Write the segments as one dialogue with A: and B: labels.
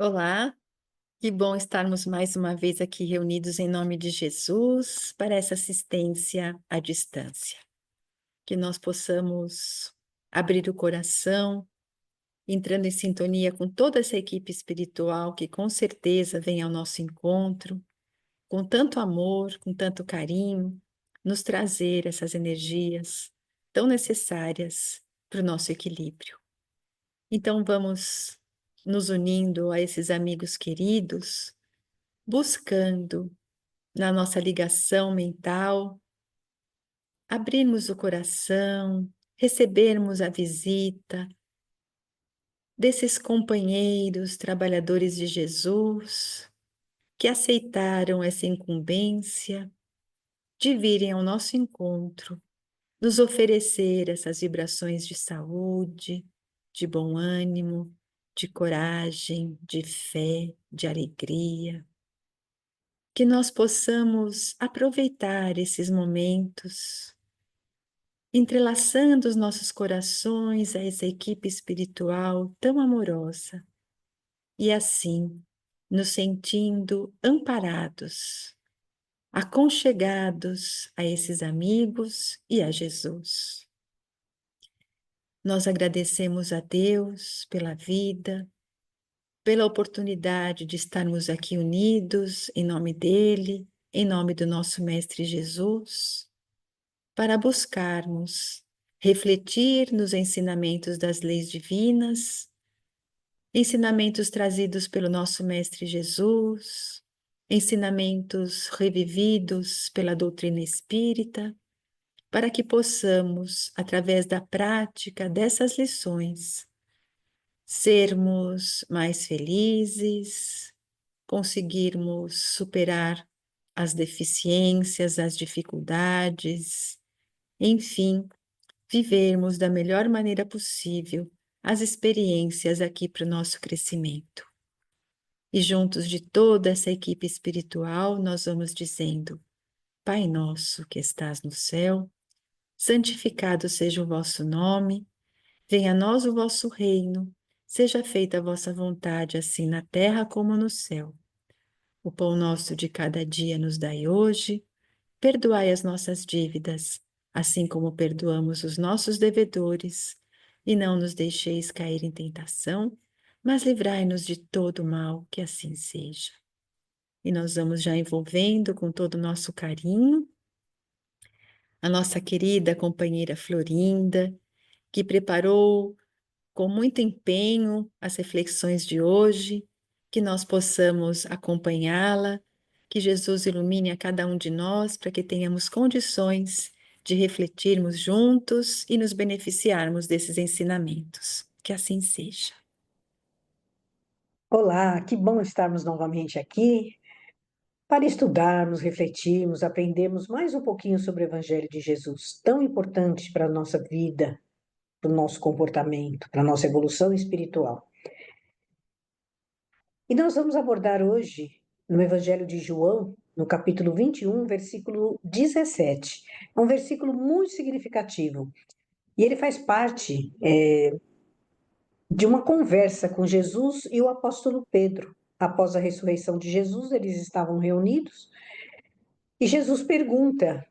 A: Olá, que bom estarmos mais uma vez aqui reunidos em nome de Jesus para essa assistência à distância. Que nós possamos abrir o coração, entrando em sintonia com toda essa equipe espiritual que com certeza vem ao nosso encontro, com tanto amor, com tanto carinho, nos trazer essas energias tão necessárias para o nosso equilíbrio. Então vamos nos unindo a esses amigos queridos, buscando, na nossa ligação mental, abrirmos o coração, recebermos a visita desses companheiros trabalhadores de Jesus que aceitaram essa incumbência de virem ao nosso encontro, nos oferecer essas vibrações de saúde, de bom ânimo, de coragem, de fé, de alegria. Que nós possamos aproveitar esses momentos, entrelaçando os nossos corações a essa equipe espiritual tão amorosa, e assim nos sentindo amparados, aconchegados a esses amigos e a Jesus. Nós agradecemos a Deus pela vida, pela oportunidade de estarmos aqui unidos em nome dele, em nome do nosso Mestre Jesus, para buscarmos refletir nos ensinamentos das leis divinas, ensinamentos trazidos pelo nosso Mestre Jesus, ensinamentos revividos pela doutrina espírita, para que possamos, através da prática dessas lições, sermos mais felizes, conseguirmos superar as deficiências, as dificuldades, enfim, vivermos da melhor maneira possível as experiências aqui para o nosso crescimento. E juntos de toda essa equipe espiritual, nós vamos dizendo: Pai nosso que estás no céu, santificado seja o vosso nome, venha a nós o vosso reino, seja feita a vossa vontade, assim na terra como no céu. O pão nosso de cada dia nos dai hoje, perdoai as nossas dívidas, assim como perdoamos os nossos devedores, e não nos deixeis cair em tentação, mas livrai-nos de todo mal, que assim seja. E nós vamos já envolvendo com todo o nosso carinho a nossa querida companheira Florinda, que preparou com muito empenho as reflexões de hoje, que nós possamos acompanhá-la, que Jesus ilumine a cada um de nós para que tenhamos condições de refletirmos juntos e nos beneficiarmos desses ensinamentos. Que assim seja.
B: Olá, que bom estarmos novamente aqui para estudarmos, refletirmos, aprendermos mais um pouquinho sobre o Evangelho de Jesus, tão importante para a nossa vida, para o nosso comportamento, para a nossa evolução espiritual. E nós vamos abordar hoje, no Evangelho de João, no capítulo 21, versículo 17. É um versículo muito significativo e ele faz parte de uma conversa com Jesus e o apóstolo Pedro. Após a ressurreição de Jesus, eles estavam reunidos e Jesus pergunta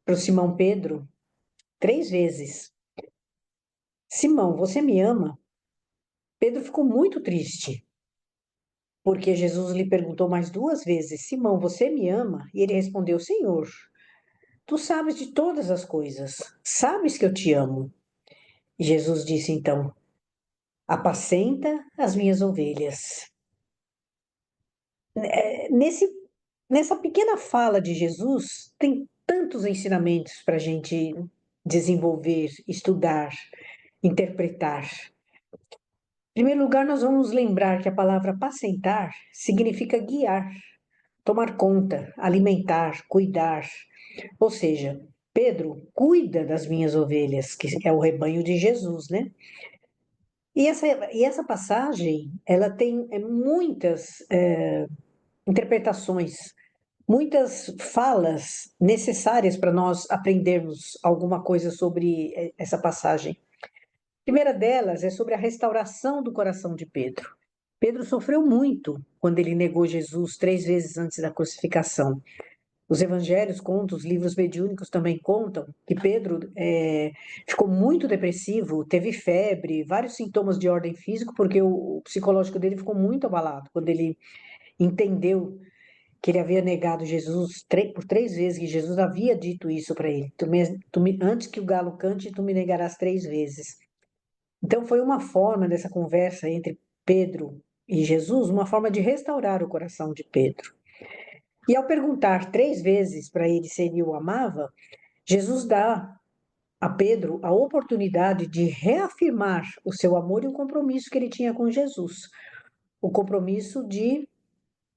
B: para o Simão Pedro 3 vezes: Simão, você me ama? Pedro ficou muito triste, porque Jesus lhe perguntou mais 2 vezes: Simão, você me ama? E ele respondeu: Senhor, tu sabes de todas as coisas, sabes que eu te amo. E Jesus disse então: Apacenta as minhas ovelhas. Nessa pequena fala de Jesus, tem tantos ensinamentos para a gente desenvolver, estudar, interpretar. Em primeiro lugar, nós vamos lembrar que a palavra apacentar significa guiar, tomar conta, alimentar, cuidar. Ou seja, Pedro cuida das minhas ovelhas, que é o rebanho de Jesus, né? E essa passagem, ela tem muitas interpretações, muitas falas necessárias para nós aprendermos alguma coisa sobre essa passagem. A primeira delas é sobre a restauração do coração de Pedro. Pedro sofreu muito quando ele negou Jesus 3 vezes antes da crucificação. Os evangelhos contam, os livros mediúnicos também contam que Pedro ficou muito depressivo, teve febre, vários sintomas de ordem física, porque o psicológico dele ficou muito abalado quando ele entendeu que ele havia negado Jesus por 3 vezes, que Jesus havia dito isso para ele. Antes que o galo cante, tu me negarás 3 vezes. Então foi uma forma dessa conversa entre Pedro e Jesus, uma forma de restaurar o coração de Pedro. E ao perguntar 3 vezes para ele se ele o amava, Jesus dá a Pedro a oportunidade de reafirmar o seu amor e o compromisso que ele tinha com Jesus. O compromisso de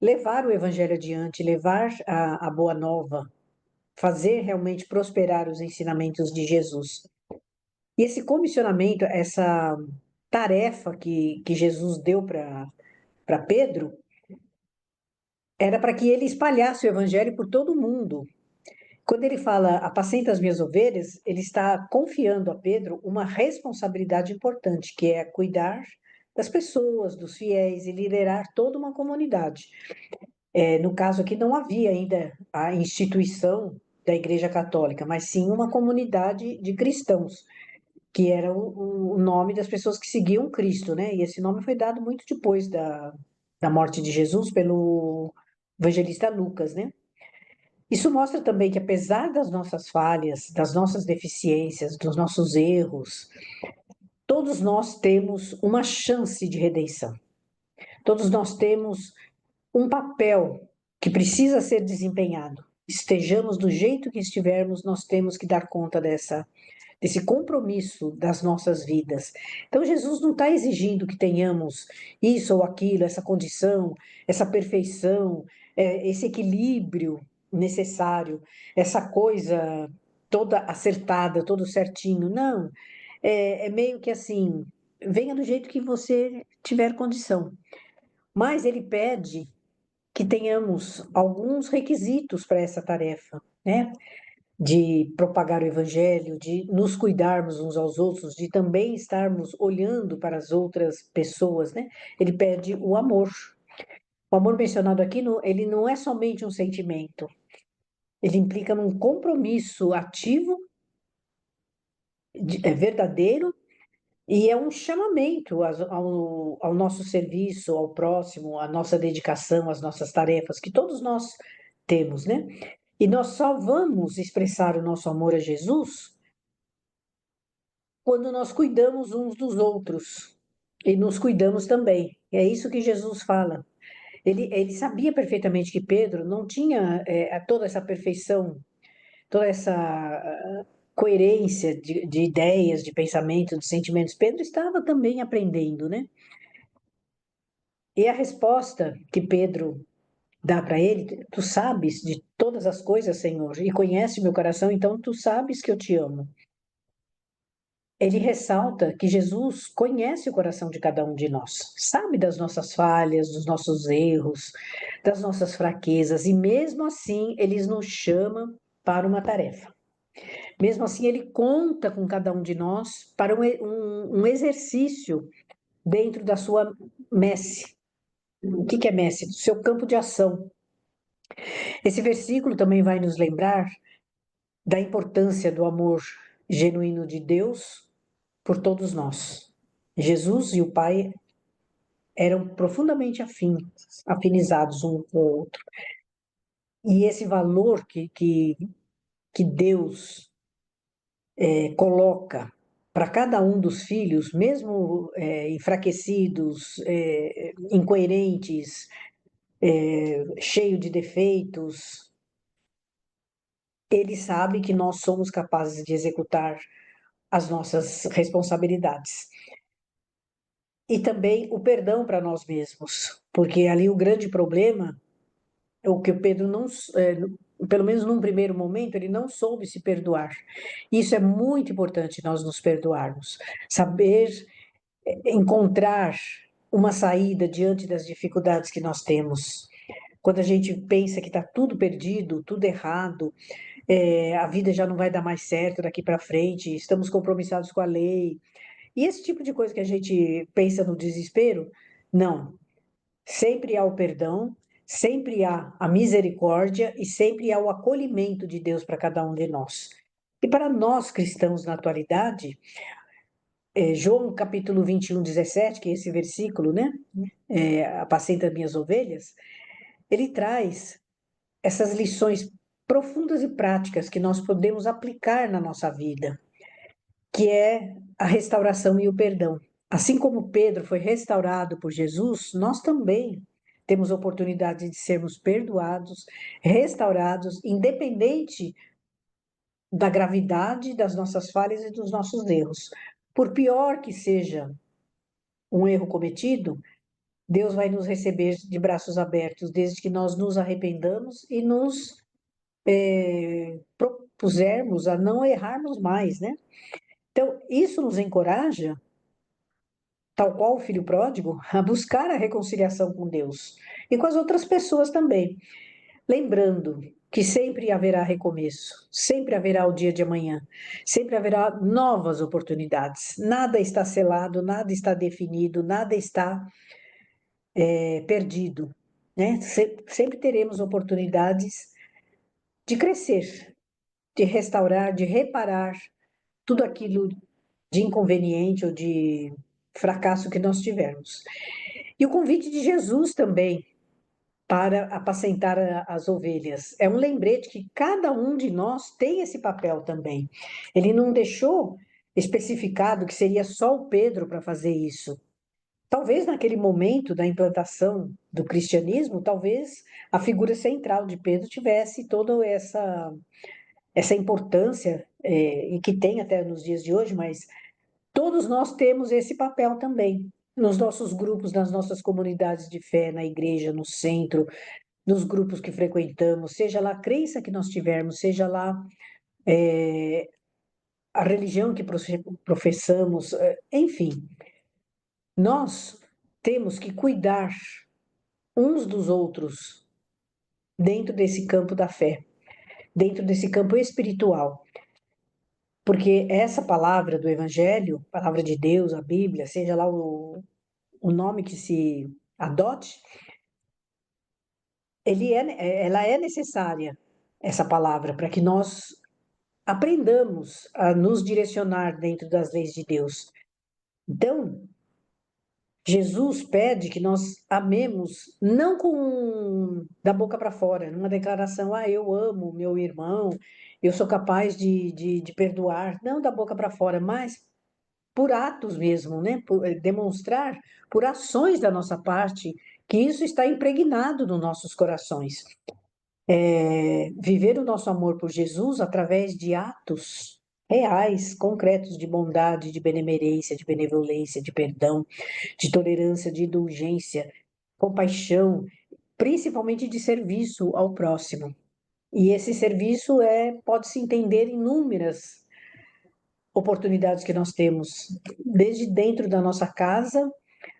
B: levar o evangelho adiante, levar a boa nova, fazer realmente prosperar os ensinamentos de Jesus. E esse comissionamento, essa tarefa que Jesus deu para Pedro, era para que ele espalhasse o evangelho por todo o mundo. Quando ele fala apacenta as minhas ovelhas, ele está confiando a Pedro uma responsabilidade importante, que é cuidar das pessoas, dos fiéis e liderar toda uma comunidade. No caso aqui, não havia ainda a instituição da Igreja Católica, mas sim uma comunidade de cristãos, que era o nome das pessoas que seguiam Cristo, né? E esse nome foi dado muito depois da morte de Jesus pelo evangelista Lucas, né? Isso mostra também que, apesar das nossas falhas, das nossas deficiências, dos nossos erros, todos nós temos uma chance de redenção. Todos nós temos um papel que precisa ser desempenhado. Estejamos do jeito que estivermos, nós temos que dar conta desse compromisso das nossas vidas. Então, Jesus não está exigindo que tenhamos isso ou aquilo, essa condição, essa perfeição, esse equilíbrio necessário, essa coisa toda acertada, todo certinho. Não. É meio que assim, venha do jeito que você tiver condição. Mas ele pede que tenhamos alguns requisitos para essa tarefa, né? De propagar o evangelho, de nos cuidarmos uns aos outros, de também estarmos olhando para as outras pessoas, né? Ele pede o amor. O amor mencionado aqui, ele não é somente um sentimento, ele implica num compromisso ativo, verdadeiro, e é um chamamento ao nosso serviço, ao próximo, à nossa dedicação, às nossas tarefas, que todos nós temos, né? E nós só vamos expressar o nosso amor a Jesus quando nós cuidamos uns dos outros e nos cuidamos também. É isso que Jesus fala. Ele sabia perfeitamente que Pedro não tinha toda essa perfeição, toda essa coerência de ideias, de pensamento, de sentimentos. Pedro estava também aprendendo, né? E a resposta que Pedro dá para ele, tu sabes de todas as coisas, Senhor, e conhece meu coração, então tu sabes que eu te amo. Ele ressalta que Jesus conhece o coração de cada um de nós, sabe das nossas falhas, dos nossos erros, das nossas fraquezas, e mesmo assim ele nos chama para uma tarefa. Mesmo assim, ele conta com cada um de nós para um exercício dentro da sua messe. O que é messe? Do seu campo de ação. Esse versículo também vai nos lembrar da importância do amor genuíno de Deus por todos nós. Jesus e o Pai eram profundamente afinizados um com o outro. E esse valor que Deus coloca para cada um dos filhos, mesmo enfraquecidos, incoerentes, cheio de defeitos, ele sabe que nós somos capazes de executar as nossas responsabilidades. E também o perdão para nós mesmos, porque ali o grande problema é o que o Pedro não, pelo menos num primeiro momento, ele não soube se perdoar. Isso é muito importante nós nos perdoarmos, saber encontrar uma saída diante das dificuldades que nós temos. Quando a gente pensa que está tudo perdido, tudo errado, a vida já não vai dar mais certo daqui para frente, estamos compromissados com a lei. E esse tipo de coisa que a gente pensa no desespero, não. sempre há o perdão, sempre há a misericórdia e sempre há o acolhimento de Deus para cada um de nós. E para nós cristãos na atualidade, João capítulo 21, 17, que é esse versículo, né? Apacenta minhas ovelhas, ele traz essas lições profundas e práticas que nós podemos aplicar na nossa vida, que é a restauração e o perdão. Assim como Pedro foi restaurado por Jesus, nós também temos oportunidade de sermos perdoados, restaurados, independente da gravidade das nossas falhas e dos nossos erros. Por pior que seja um erro cometido, Deus vai nos receber de braços abertos, desde que nós nos arrependamos e nos propusermos a não errarmos mais, né? Então, isso nos encoraja, tal qual o filho pródigo, a buscar a reconciliação com Deus e com as outras pessoas também. Lembrando que sempre haverá recomeço, sempre haverá o dia de amanhã, sempre haverá novas oportunidades. Nada está selado, nada está definido, nada está perdido, né? Sempre teremos oportunidades de crescer, de restaurar, de reparar tudo aquilo de inconveniente ou de fracasso que nós tivermos. E o convite de Jesus também para apacentar as ovelhas. É um lembrete que cada um de nós tem esse papel também. Ele não deixou especificado que seria só o Pedro para fazer isso. Talvez naquele momento da implantação do cristianismo, talvez a figura central de Pedro tivesse toda essa importância, e que tem até nos dias de hoje, mas todos nós temos esse papel também. Nos nossos grupos, nas nossas comunidades de fé, na igreja, no centro, nos grupos que frequentamos, seja lá a crença que nós tivermos, seja lá a religião que professamos, enfim, nós temos que cuidar uns dos outros dentro desse campo da fé, dentro desse campo espiritual. Porque essa palavra do Evangelho, palavra de Deus, a Bíblia, seja lá o nome que se adote, ela é necessária, essa palavra, para que nós aprendamos a nos direcionar dentro das leis de Deus. Então, Jesus pede que nós amemos não com da boca para fora, numa declaração, eu amo meu irmão, eu sou capaz de perdoar, não da boca para fora, mas por atos mesmo, né? Demonstrar por ações da nossa parte que isso está impregnado nos nossos corações. Viver o nosso amor por Jesus através de atos reais, concretos de bondade, de benemerência, de benevolência, de perdão, de tolerância, de indulgência, compaixão, principalmente de serviço ao próximo. E esse serviço pode se entender em inúmeras oportunidades que nós temos, desde dentro da nossa casa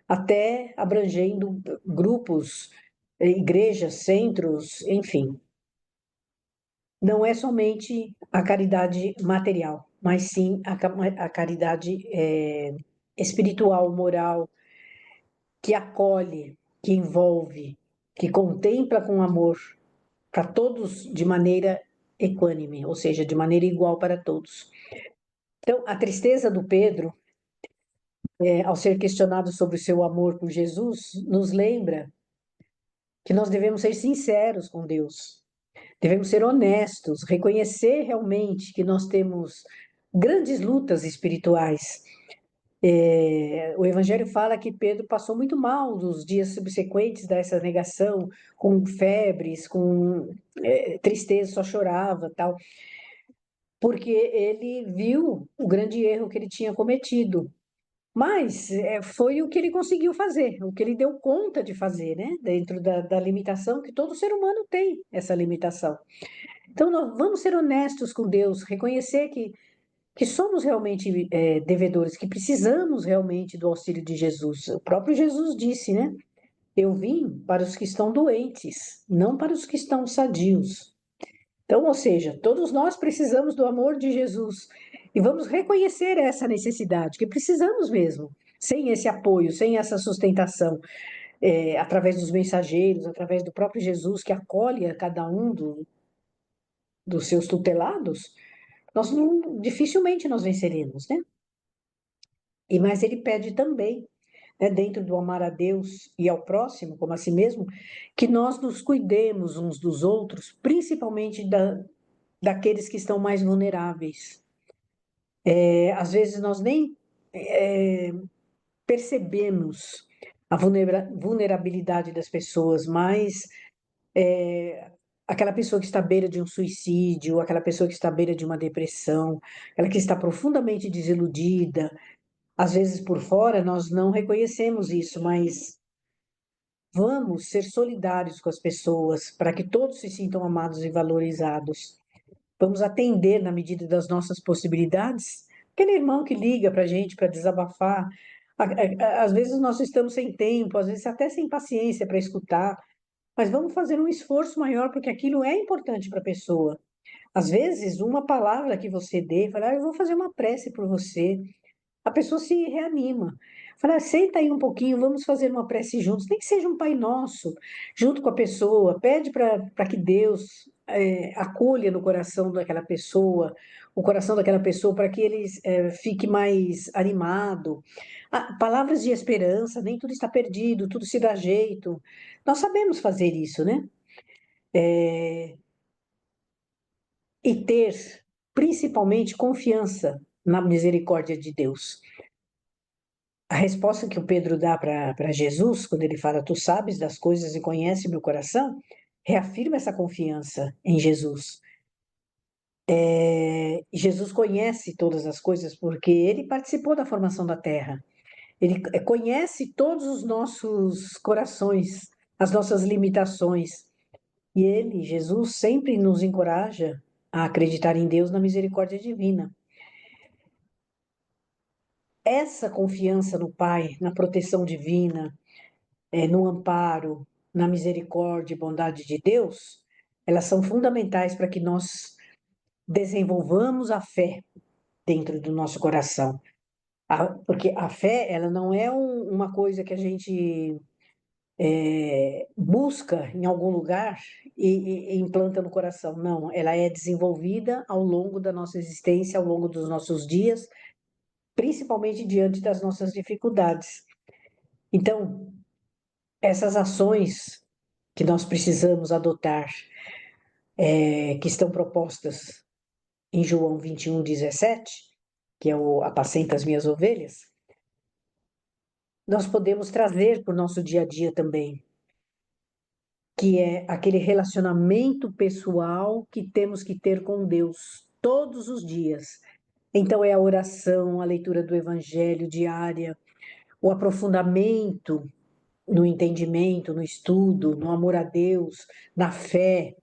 B: até abrangendo grupos, igrejas, centros, enfim. Não é somente a caridade material, mas sim a caridade espiritual, moral, que acolhe, que envolve, que contempla com amor para todos de maneira equânime, ou seja, de maneira igual para todos. Então, a tristeza do Pedro, ao ser questionado sobre o seu amor por Jesus, nos lembra que nós devemos ser sinceros com Deus, devemos ser honestos, reconhecer realmente que nós temos grandes lutas espirituais. O Evangelho fala que Pedro passou muito mal nos dias subsequentes dessa negação, com febres, com tristeza, só chorava, tal, porque ele viu o grande erro que ele tinha cometido. Mas foi o que ele conseguiu fazer, o que ele deu conta de fazer, né? Dentro da limitação que todo ser humano tem, essa limitação. Então, nós vamos ser honestos com Deus, reconhecer que somos realmente devedores, que precisamos realmente do auxílio de Jesus. O próprio Jesus disse, né? Eu vim para os que estão doentes, não para os que estão sadios. Então, ou seja, todos nós precisamos do amor de Jesus e vamos reconhecer essa necessidade, que precisamos mesmo. Sem esse apoio, sem essa sustentação, através dos mensageiros, através do próprio Jesus que acolhe a cada um dos seus tutelados, dificilmente nós venceremos, né? Mas ele pede também, né, dentro do amar a Deus e ao próximo, como a si mesmo, que nós nos cuidemos uns dos outros, principalmente daqueles que estão mais vulneráveis. Às vezes nós nem percebemos a vulnerabilidade das pessoas, mas aquela pessoa que está à beira de um suicídio, aquela pessoa que está à beira de uma depressão, aquela que está profundamente desiludida, às vezes por fora nós não reconhecemos isso, mas vamos ser solidários com as pessoas para que todos se sintam amados e valorizados. Vamos atender na medida das nossas possibilidades. Aquele irmão que liga para a gente para desabafar, às vezes nós estamos sem tempo, às vezes até sem paciência para escutar, mas vamos fazer um esforço maior porque aquilo é importante para a pessoa. Às vezes, uma palavra que você dê, falar, eu vou fazer uma prece por você, a pessoa se reanima. Fala, senta aí um pouquinho, vamos fazer uma prece juntos, nem que seja um Pai Nosso, junto com a pessoa, pede para que Deus acolha no coração daquela pessoa, o coração daquela pessoa, para que ele fique mais animado. Palavras de esperança, nem tudo está perdido, tudo se dá jeito. Nós sabemos fazer isso, né? E ter, principalmente, confiança na misericórdia de Deus. A resposta que o Pedro dá para Jesus, quando ele fala, tu sabes das coisas e conhece meu coração, reafirma essa confiança em Jesus. Jesus conhece todas as coisas porque ele participou da formação da terra. Ele conhece todos os nossos corações, as nossas limitações. E ele, Jesus, sempre nos encoraja a acreditar em Deus, na misericórdia divina. Essa confiança no Pai, na proteção divina, no amparo, na misericórdia e bondade de Deus, elas são fundamentais para que nós desenvolvamos a fé dentro do nosso coração. Porque a fé, ela não é uma coisa que a gente busca em algum lugar e implanta no coração. Não, ela é desenvolvida ao longo da nossa existência, ao longo dos nossos dias, principalmente diante das nossas dificuldades. Então, essas ações que nós precisamos adotar, que estão propostas em João 21:17, que é o apacenta as minhas ovelhas, nós podemos trazer para o nosso dia a dia também, que é aquele relacionamento pessoal que temos que ter com Deus todos os dias. Então, é a oração, a leitura do evangelho diária, o aprofundamento no entendimento, no estudo, no amor a Deus, na fé.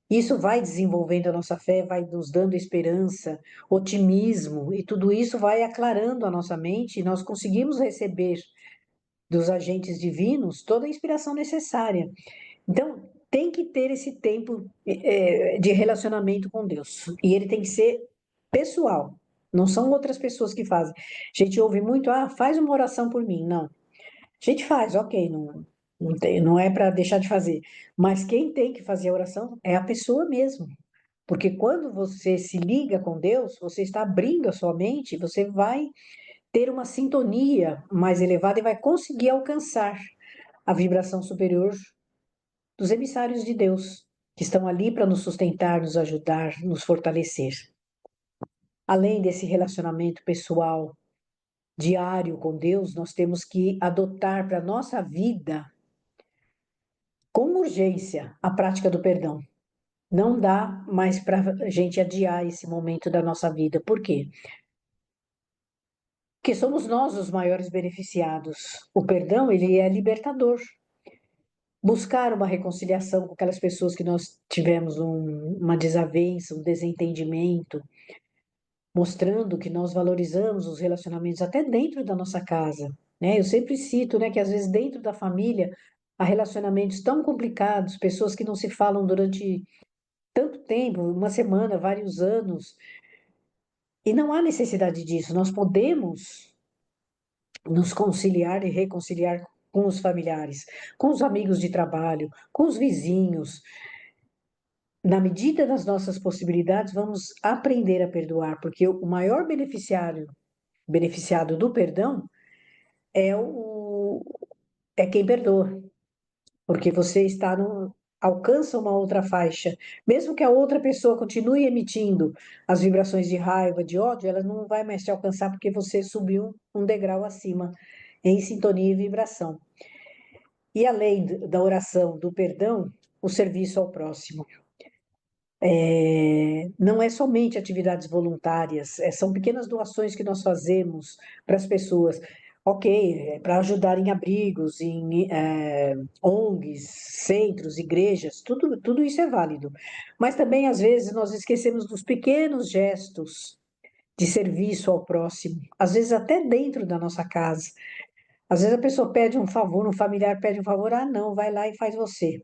B: Isso vai desenvolvendo a nossa fé, vai nos dando esperança, otimismo, e tudo isso vai aclarando a nossa mente e nós conseguimos receber dos agentes divinos toda a inspiração necessária. Então, tem que ter esse tempo de relacionamento com Deus. E ele tem que ser pessoal. Não são outras pessoas que fazem. A gente ouve muito, faz uma oração por mim. Não. A gente faz, ok, não é para deixar de fazer. Mas quem tem que fazer a oração é a pessoa mesmo. Porque quando você se liga com Deus, você está abrindo a sua mente, você vai ter uma sintonia mais elevada e vai conseguir alcançar a vibração superior dos emissários de Deus, que estão ali para nos sustentar, nos ajudar, nos fortalecer. Além desse relacionamento pessoal diário com Deus, nós temos que adotar para a nossa vida, com urgência, a prática do perdão. Não dá mais para a gente adiar esse momento da nossa vida. Por quê? Porque somos nós os maiores beneficiados. O perdão, ele é libertador. Buscar uma reconciliação com aquelas pessoas que nós tivemos uma desavença, um desentendimento, mostrando que nós valorizamos os relacionamentos até dentro da nossa casa, né? Eu sempre cito, né, que às vezes dentro da família há relacionamentos tão complicados, pessoas que não se falam durante tanto tempo, uma semana, vários anos, e não há necessidade disso. Nós podemos nos conciliar e reconciliar com os familiares, com os amigos de trabalho, com os vizinhos. Na medida das nossas possibilidades, vamos aprender a perdoar, porque o maior beneficiado do perdão é é quem perdoa, porque você alcança uma outra faixa. Mesmo que a outra pessoa continue emitindo as vibrações de raiva, de ódio, ela não vai mais te alcançar porque você subiu um degrau acima, em sintonia e vibração. E além da oração, do perdão, o serviço ao próximo. Não é somente atividades voluntárias, são pequenas doações que nós fazemos para as pessoas. Ok, para ajudar em abrigos, em ONGs, centros, igrejas, tudo isso é válido. Mas também, às vezes, nós esquecemos dos pequenos gestos de serviço ao próximo, às vezes até dentro da nossa casa. Às vezes a pessoa pede um favor, um familiar pede um favor, ah, não, vai lá e faz você,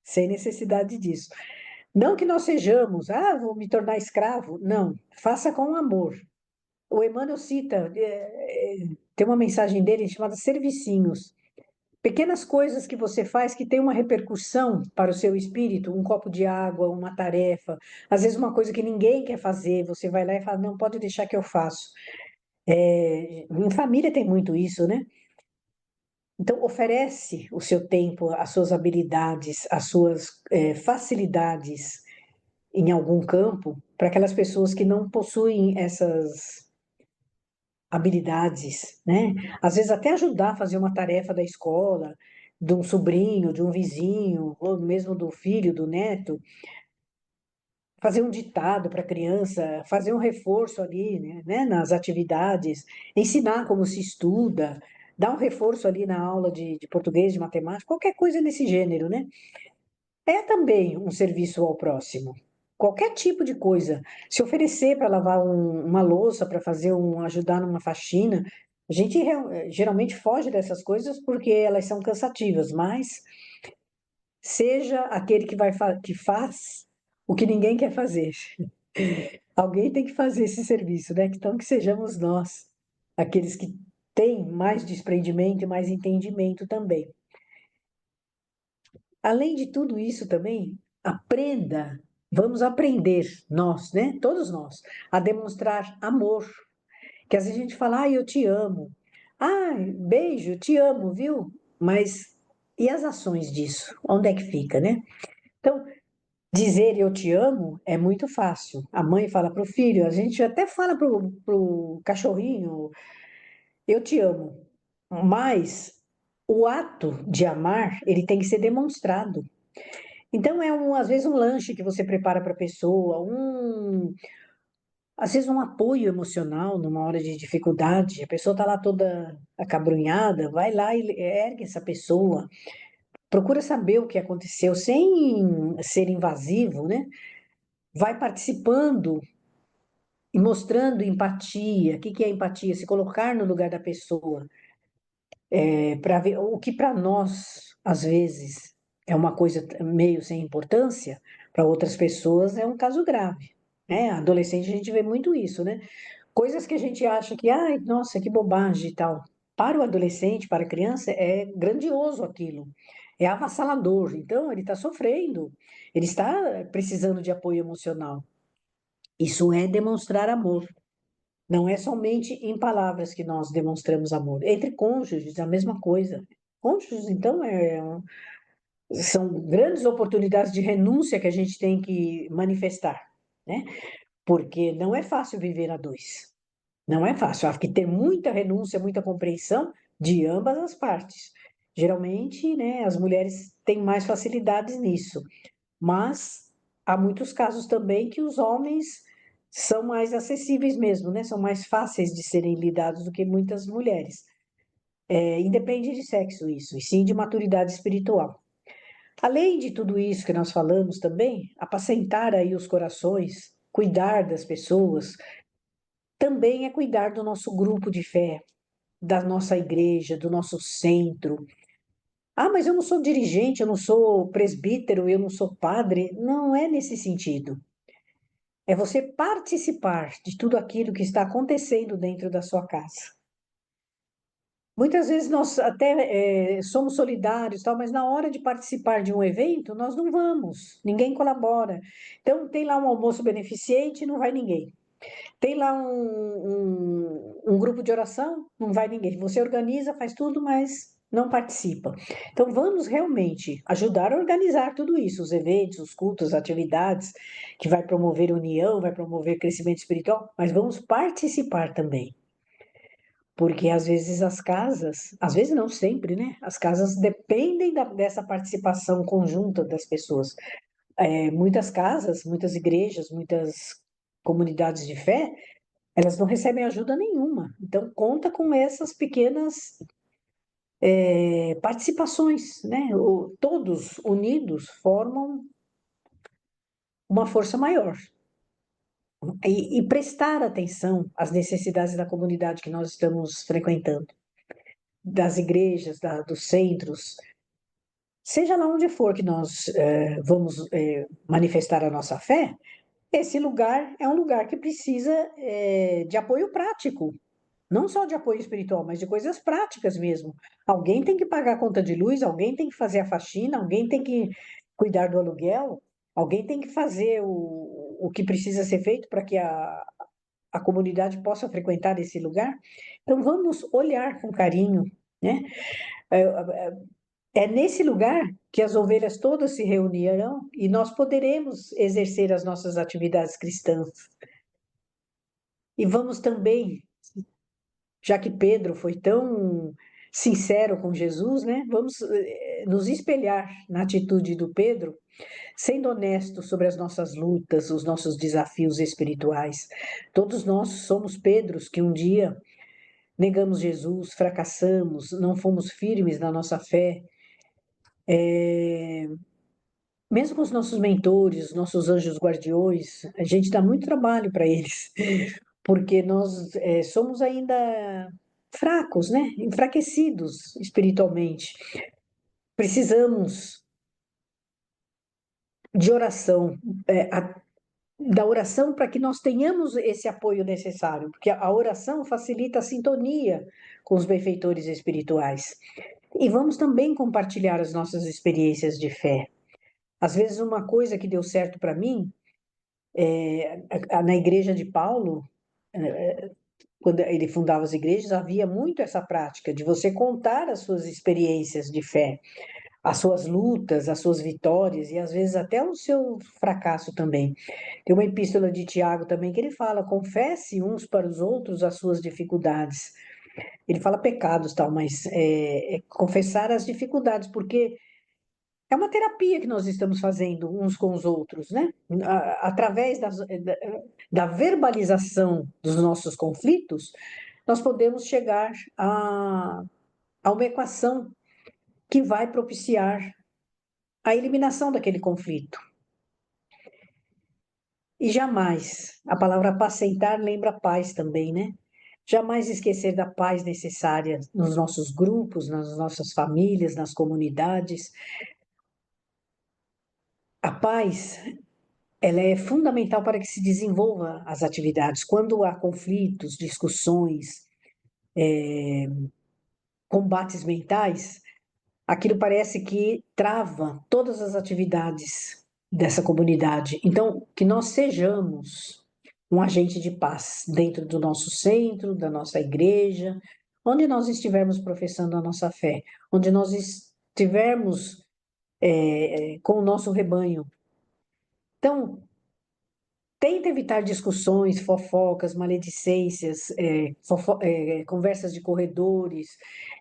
B: sem necessidade disso. Não que nós sejamos, ah, vou me tornar escravo. Não, faça com amor. O Emmanuel cita, tem uma mensagem dele chamada Servicinhos. Pequenas coisas que você faz que tem uma repercussão para o seu espírito, um copo de água, uma tarefa, às vezes uma coisa que ninguém quer fazer, você vai lá e fala, não, pode deixar que eu faço. Em família tem muito isso, né? Então, oferece o seu tempo, as suas habilidades, as suas facilidades em algum campo para aquelas pessoas que não possuem essas habilidades, né? Às vezes até ajudar a fazer uma tarefa da escola, de um sobrinho, de um vizinho, ou mesmo do filho, do neto, fazer um ditado para a criança, fazer um reforço ali, né, nas atividades, ensinar como se estuda, dar um reforço ali na aula de português, de matemática, qualquer coisa desse gênero, né? É também um serviço ao próximo. Qualquer tipo de coisa. Se oferecer para lavar uma louça, para fazer ajudar numa faxina, a gente geralmente foge dessas coisas porque elas são cansativas, mas seja aquele que faz o que ninguém quer fazer. Alguém tem que fazer esse serviço, né? Então, que sejamos nós, aqueles que têm mais desprendimento e mais entendimento também. Além de tudo isso também, vamos aprender, nós, né? Todos nós, a demonstrar amor. Que às vezes a gente fala, eu te amo. Beijo, te amo, viu? Mas e as ações disso? Onde é que fica, né? Então, dizer eu te amo é muito fácil. A mãe fala para o filho, a gente até fala para o cachorrinho, eu te amo. Mas o ato de amar, ele tem que ser demonstrado. Então, às vezes um lanche que você prepara para a pessoa, às vezes um apoio emocional numa hora de dificuldade. A pessoa está lá toda acabrunhada, vai lá e ergue essa pessoa, procura saber o que aconteceu sem ser invasivo, né? Vai participando e mostrando empatia. O que que é empatia? Se colocar no lugar da pessoa, para ver o que para nós, às vezes, é uma coisa meio sem importância, para outras pessoas é um caso grave. Né? Adolescente, a gente vê muito isso, né? Coisas que a gente acha que, ai, nossa, que bobagem e tal. Para o adolescente, para a criança, é grandioso aquilo. É avassalador. Então, ele está sofrendo, ele está precisando de apoio emocional. Isso é demonstrar amor. Não é somente em palavras que nós demonstramos amor. Entre cônjuges, a mesma coisa. Cônjuges, então, são grandes oportunidades de renúncia que a gente tem que manifestar, né? Porque não é fácil viver a dois. Não é fácil. Há que ter muita renúncia, muita compreensão de ambas as partes. Geralmente, né, as mulheres têm mais facilidades nisso, mas há muitos casos também que os homens são mais acessíveis mesmo, né? São mais fáceis de serem lidados do que muitas mulheres. Independe de sexo isso, e sim de maturidade espiritual. Além de tudo isso que nós falamos também, apacentar aí os corações, cuidar das pessoas, também é cuidar do nosso grupo de fé, da nossa igreja, do nosso centro. Mas eu não sou dirigente, eu não sou presbítero, eu não sou padre. Não é nesse sentido. É você participar de tudo aquilo que está acontecendo dentro da sua casa. Muitas vezes nós até somos solidários, tal, mas na hora de participar de um evento, nós não vamos, ninguém colabora. Então, tem lá um almoço beneficente, não vai ninguém. Tem lá um grupo de oração, não vai ninguém. Você organiza, faz tudo, mas não participa. Então, vamos realmente ajudar a organizar tudo isso, os eventos, os cultos, as atividades, que vai promover união, vai promover crescimento espiritual, mas vamos participar também. Porque às vezes as casas, às vezes não sempre, né? As casas dependem dessa participação conjunta das pessoas. Muitas casas, muitas igrejas, muitas comunidades de fé, elas não recebem ajuda nenhuma. Então, conta com essas pequenas participações, né? Todos unidos formam uma força maior. E prestar atenção às necessidades da comunidade que nós estamos frequentando, das igrejas, dos centros, seja lá onde for que nós vamos manifestar a nossa fé, esse lugar é um lugar que precisa de apoio prático, não só de apoio espiritual, mas de coisas práticas mesmo. Alguém tem que pagar a conta de luz, alguém tem que fazer a faxina, alguém tem que cuidar do aluguel, alguém tem que fazer o que precisa ser feito para que a comunidade possa frequentar esse lugar. Então, vamos olhar com carinho, né? É nesse lugar que as ovelhas todas se reunirão e nós poderemos exercer as nossas atividades cristãs. E vamos também, já que Pedro foi tão sincero com Jesus, né? Vamos nos espelhar na atitude do Pedro, sendo honesto sobre as nossas lutas, os nossos desafios espirituais. Todos nós somos Pedros que um dia negamos Jesus, fracassamos, não fomos firmes na nossa fé. Mesmo com os nossos mentores, nossos anjos guardiões, a gente dá muito trabalho para eles, porque nós somos ainda fracos, né? Enfraquecidos espiritualmente. Precisamos de oração, da oração para que nós tenhamos esse apoio necessário, porque a oração facilita a sintonia com os benfeitores espirituais. E vamos também compartilhar as nossas experiências de fé. Às vezes, uma coisa que deu certo para mim, na igreja de Paulo, quando ele fundava as igrejas, havia muito essa prática de você contar as suas experiências de fé, as suas lutas, as suas vitórias e às vezes até o seu fracasso também. Tem uma epístola de Tiago também que ele fala: confesse uns para os outros as suas dificuldades. Ele fala pecados, tal, mas confessar as dificuldades, porque é uma terapia que nós estamos fazendo uns com os outros, né? Através da verbalização dos nossos conflitos, nós podemos chegar a uma equação que vai propiciar a eliminação daquele conflito. E jamais, a palavra apacentar lembra paz também, né? Jamais esquecer da paz necessária nos nossos grupos, nas nossas famílias, nas comunidades. A paz, ela é fundamental para que se desenvolva as atividades. Quando há conflitos, discussões, combates mentais, aquilo parece que trava todas as atividades dessa comunidade. Então, que nós sejamos um agente de paz dentro do nosso centro, da nossa igreja, onde nós estivermos professando a nossa fé, onde nós estivermos com o nosso rebanho. Então, tenta evitar discussões, fofocas, maledicências, conversas de corredores,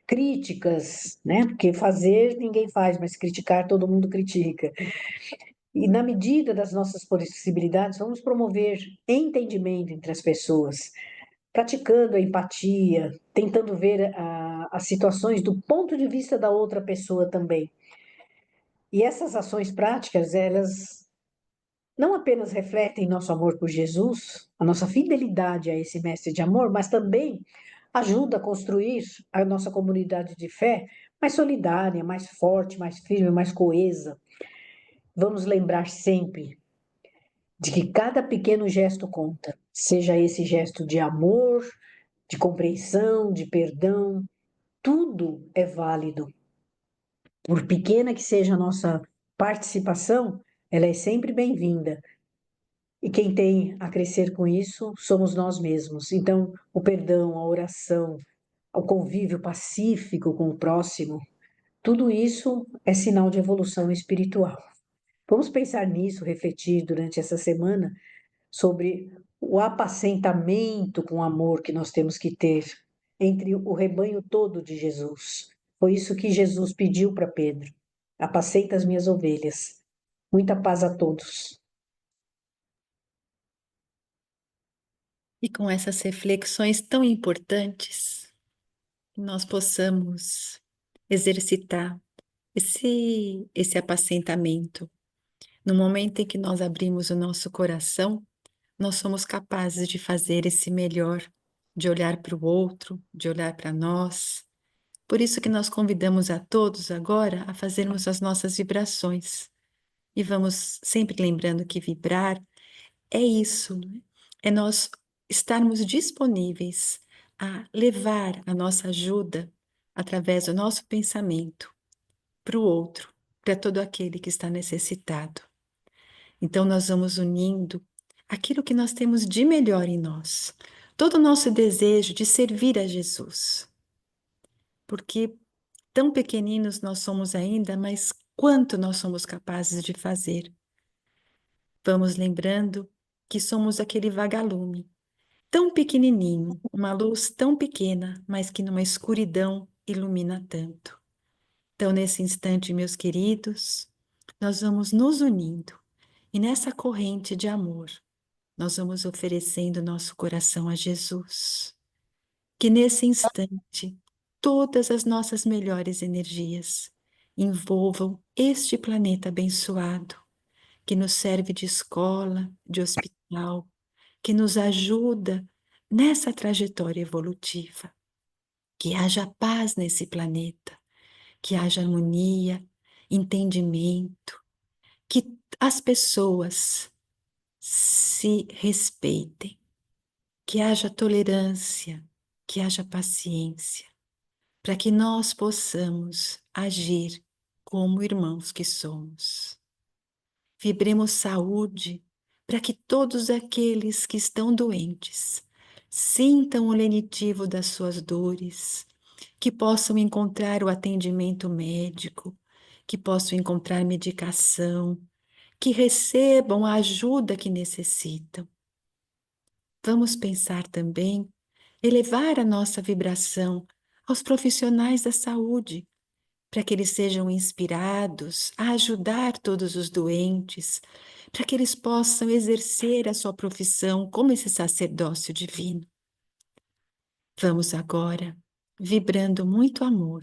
B: críticas, né? Porque fazer ninguém faz, mas criticar todo mundo critica. E na medida das nossas possibilidades, vamos promover entendimento entre as pessoas, praticando a empatia, tentando ver as situações do ponto de vista da outra pessoa também. E essas ações práticas, elas não apenas refletem nosso amor por Jesus, a nossa fidelidade a esse mestre de amor, mas também ajuda a construir a nossa comunidade de fé mais solidária, mais forte, mais firme, mais coesa. Vamos lembrar sempre de que cada pequeno gesto conta, seja esse gesto de amor, de compreensão, de perdão, tudo é válido. Por pequena que seja a nossa participação, ela é sempre bem-vinda. E quem tem a crescer com isso somos nós mesmos. Então, o perdão, a oração, o convívio pacífico com o próximo, tudo isso é sinal de evolução espiritual. Vamos pensar nisso, refletir durante essa semana sobre o apacentamento com amor que nós temos que ter entre o rebanho todo de Jesus. Foi isso que Jesus pediu para Pedro: apacenta as minhas ovelhas. Muita paz a todos.
A: E com essas reflexões tão importantes, nós possamos exercitar esse apacentamento. No momento em que nós abrimos o nosso coração, nós somos capazes de fazer esse melhor, de olhar para o outro, de olhar para nós. Por isso que nós convidamos a todos agora a fazermos as nossas vibrações. E vamos sempre lembrando que vibrar é isso, né? É nós estarmos disponíveis a levar a nossa ajuda através do nosso pensamento para o outro, para todo aquele que está necessitado. Então, nós vamos unindo aquilo que nós temos de melhor em nós, todo o nosso desejo de servir a Jesus, porque tão pequeninos nós somos ainda, mas quanto nós somos capazes de fazer. Vamos lembrando que somos aquele vagalume, tão pequenininho, uma luz tão pequena, mas que numa escuridão ilumina tanto. Então, nesse instante, meus queridos, nós vamos nos unindo e nessa corrente de amor, nós vamos oferecendo nosso coração a Jesus. Que nesse instante, todas as nossas melhores energias envolvam este planeta abençoado, que nos serve de escola, de hospital, que nos ajuda nessa trajetória evolutiva. Que haja paz nesse planeta, que haja harmonia, entendimento, que as pessoas se respeitem, que haja tolerância, que haja paciência, para que nós possamos agir como irmãos que somos. Vibremos saúde para que todos aqueles que estão doentes sintam o lenitivo das suas dores, que possam encontrar o atendimento médico, que possam encontrar medicação, que recebam a ajuda que necessitam. Vamos pensar também, elevar a nossa vibração aos profissionais da saúde, para que eles sejam inspirados a ajudar todos os doentes, para que eles possam exercer a sua profissão como esse sacerdócio divino. Vamos agora, vibrando muito amor,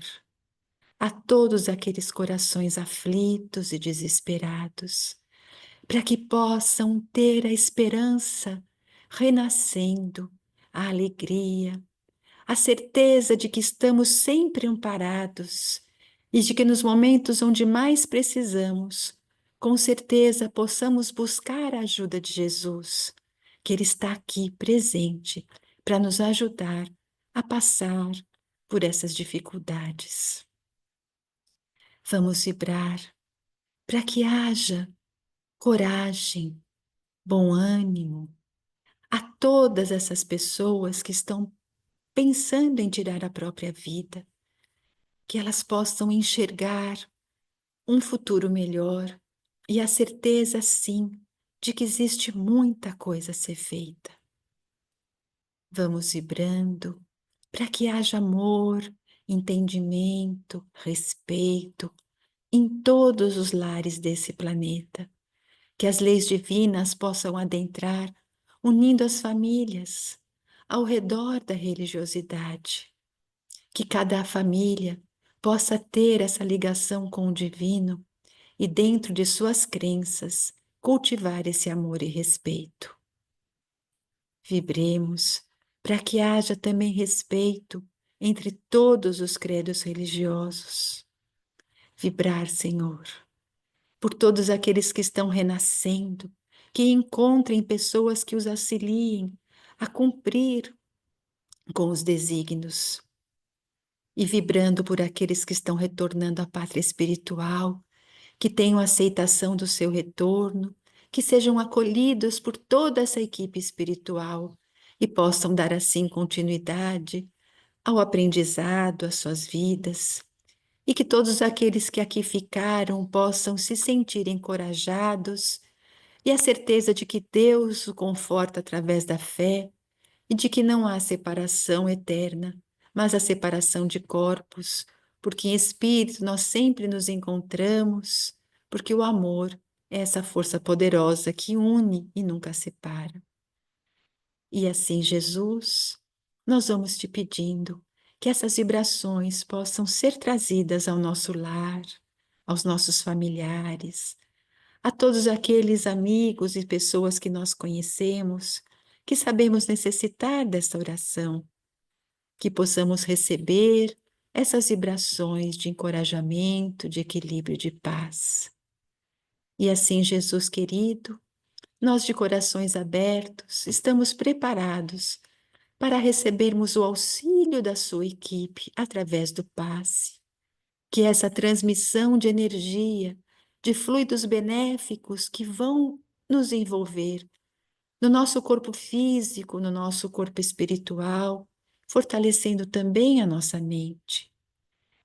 A: a todos aqueles corações aflitos e desesperados, para que possam ter a esperança renascendo, a alegria, a certeza de que estamos sempre amparados e de que nos momentos onde mais precisamos, com certeza possamos buscar a ajuda de Jesus, que Ele está aqui presente para nos ajudar a passar por essas dificuldades. Vamos vibrar para que haja coragem, bom ânimo a todas essas pessoas que estão pensando em tirar a própria vida, que elas possam enxergar um futuro melhor e a certeza, sim, de que existe muita coisa a ser feita. Vamos vibrando para que haja amor, entendimento, respeito em todos os lares desse planeta, que as leis divinas possam adentrar, unindo as famílias ao redor da religiosidade, que cada família possa ter essa ligação com o divino e, dentro de suas crenças, cultivar esse amor e respeito. Vibremos para que haja também respeito entre todos os credos religiosos. Vibrar, Senhor, por todos aqueles que estão renascendo, que encontrem pessoas que os auxiliem a cumprir com os desígnios. e vibrando por aqueles que estão retornando à pátria espiritual, que tenham aceitação do seu retorno, que sejam acolhidos por toda essa equipe espiritual e possam dar assim continuidade ao aprendizado, às suas vidas, e que todos aqueles que aqui ficaram possam se sentir encorajados e a certeza de que Deus o conforta através da fé e de que não há separação eterna, mas a separação de corpos, porque em espírito nós sempre nos encontramos, porque o amor é essa força poderosa que une e nunca separa. E assim, Jesus, nós vamos te pedindo que essas vibrações possam ser trazidas ao nosso lar, aos nossos familiares, a todos aqueles amigos e pessoas que nós conhecemos, que sabemos necessitar dessa oração, que possamos receber essas vibrações de encorajamento, de equilíbrio, de paz. E assim, Jesus querido, nós de corações abertos estamos preparados para recebermos o auxílio da sua equipe através do passe, que é essa transmissão de energia, de fluidos benéficos que vão nos envolver no nosso corpo físico, no nosso corpo espiritual, fortalecendo também a nossa mente.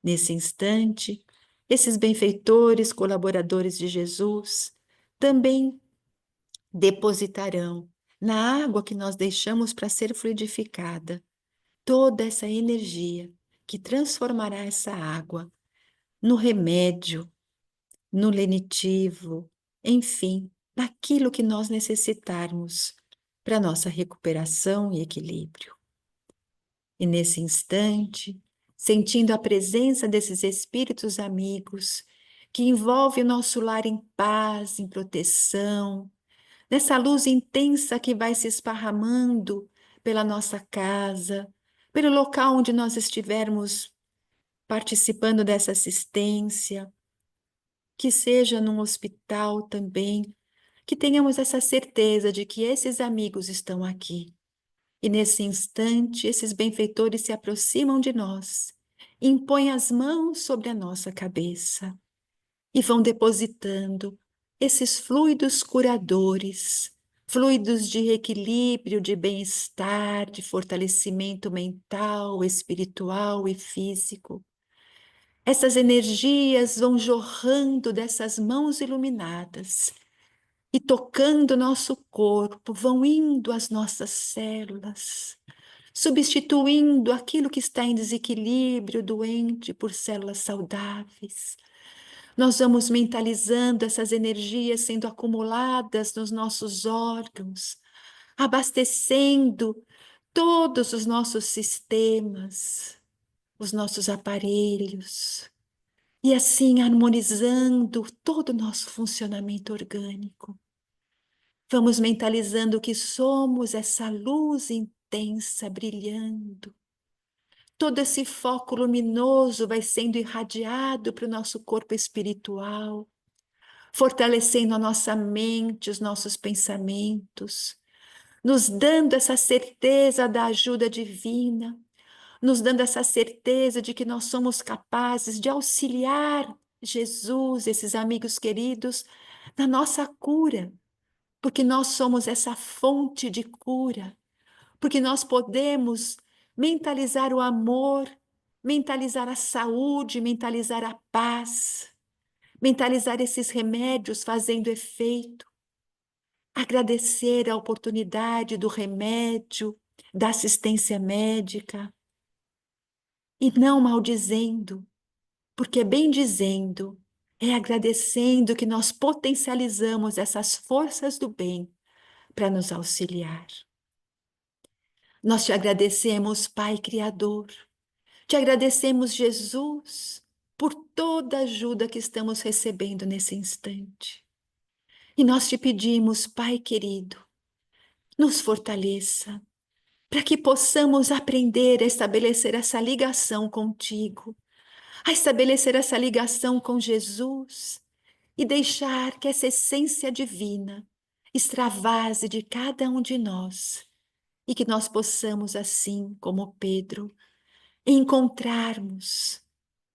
A: Nesse instante, esses benfeitores, colaboradores de Jesus, também depositarão na água que nós deixamos para ser fluidificada toda essa energia que transformará essa água no remédio, no lenitivo, enfim, naquilo que nós necessitarmos para nossa recuperação e equilíbrio. E nesse instante, sentindo a presença desses espíritos amigos que envolve o nosso lar em paz, em proteção, nessa luz intensa que vai se esparramando pela nossa casa, pelo local onde nós estivermos participando dessa assistência, que seja num hospital também, que tenhamos essa certeza de que esses amigos estão aqui. E nesse instante, esses benfeitores se aproximam de nós, impõem as mãos sobre a nossa cabeça e vão depositando esses fluidos curadores, fluidos de equilíbrio, de bem-estar, de fortalecimento mental, espiritual e físico. Essas energias vão jorrando dessas mãos iluminadas e tocando nosso corpo, vão indo às nossas células, substituindo aquilo que está em desequilíbrio, doente, por células saudáveis. Nós vamos mentalizando essas energias sendo acumuladas nos nossos órgãos, abastecendo todos os nossos sistemas, os nossos aparelhos, e assim harmonizando todo o nosso funcionamento orgânico. Vamos mentalizando que somos essa luz intensa brilhando. Todo esse foco luminoso vai sendo irradiado para o nosso corpo espiritual, fortalecendo a nossa mente, os nossos pensamentos, nos dando essa certeza da ajuda divina, nos dando essa certeza de que nós somos capazes de auxiliar Jesus, esses amigos queridos, na nossa cura, porque nós somos essa fonte de cura, porque nós podemos mentalizar o amor, mentalizar a saúde, mentalizar a paz, mentalizar esses remédios fazendo efeito, agradecer a oportunidade do remédio, da assistência médica, e não maldizendo, porque bem dizendo, é agradecendo que nós potencializamos essas forças do bem para nos auxiliar. Nós te agradecemos, Pai Criador, te agradecemos, Jesus, por toda a ajuda que estamos recebendo nesse instante. E nós te pedimos, Pai querido, nos fortaleça, para que possamos aprender a estabelecer essa ligação contigo, a estabelecer essa ligação com Jesus e deixar que essa essência divina extravase de cada um de nós e que nós possamos, assim como Pedro, encontrarmos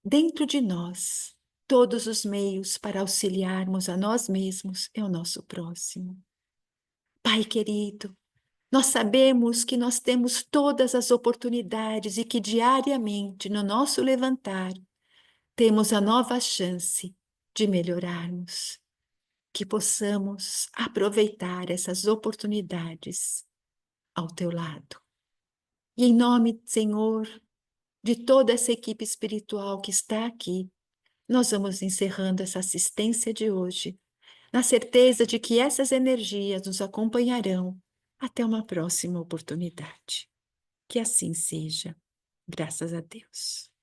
A: dentro de nós todos os meios para auxiliarmos a nós mesmos e ao nosso próximo. Pai querido, nós sabemos que nós temos todas as oportunidades e que diariamente, no nosso levantar, temos a nova chance de melhorarmos. Que possamos aproveitar essas oportunidades ao teu lado. E em nome, Senhor, de toda essa equipe espiritual que está aqui, nós vamos encerrando essa assistência de hoje, na certeza de que essas energias nos acompanharão até uma próxima oportunidade. Que assim seja, graças a Deus.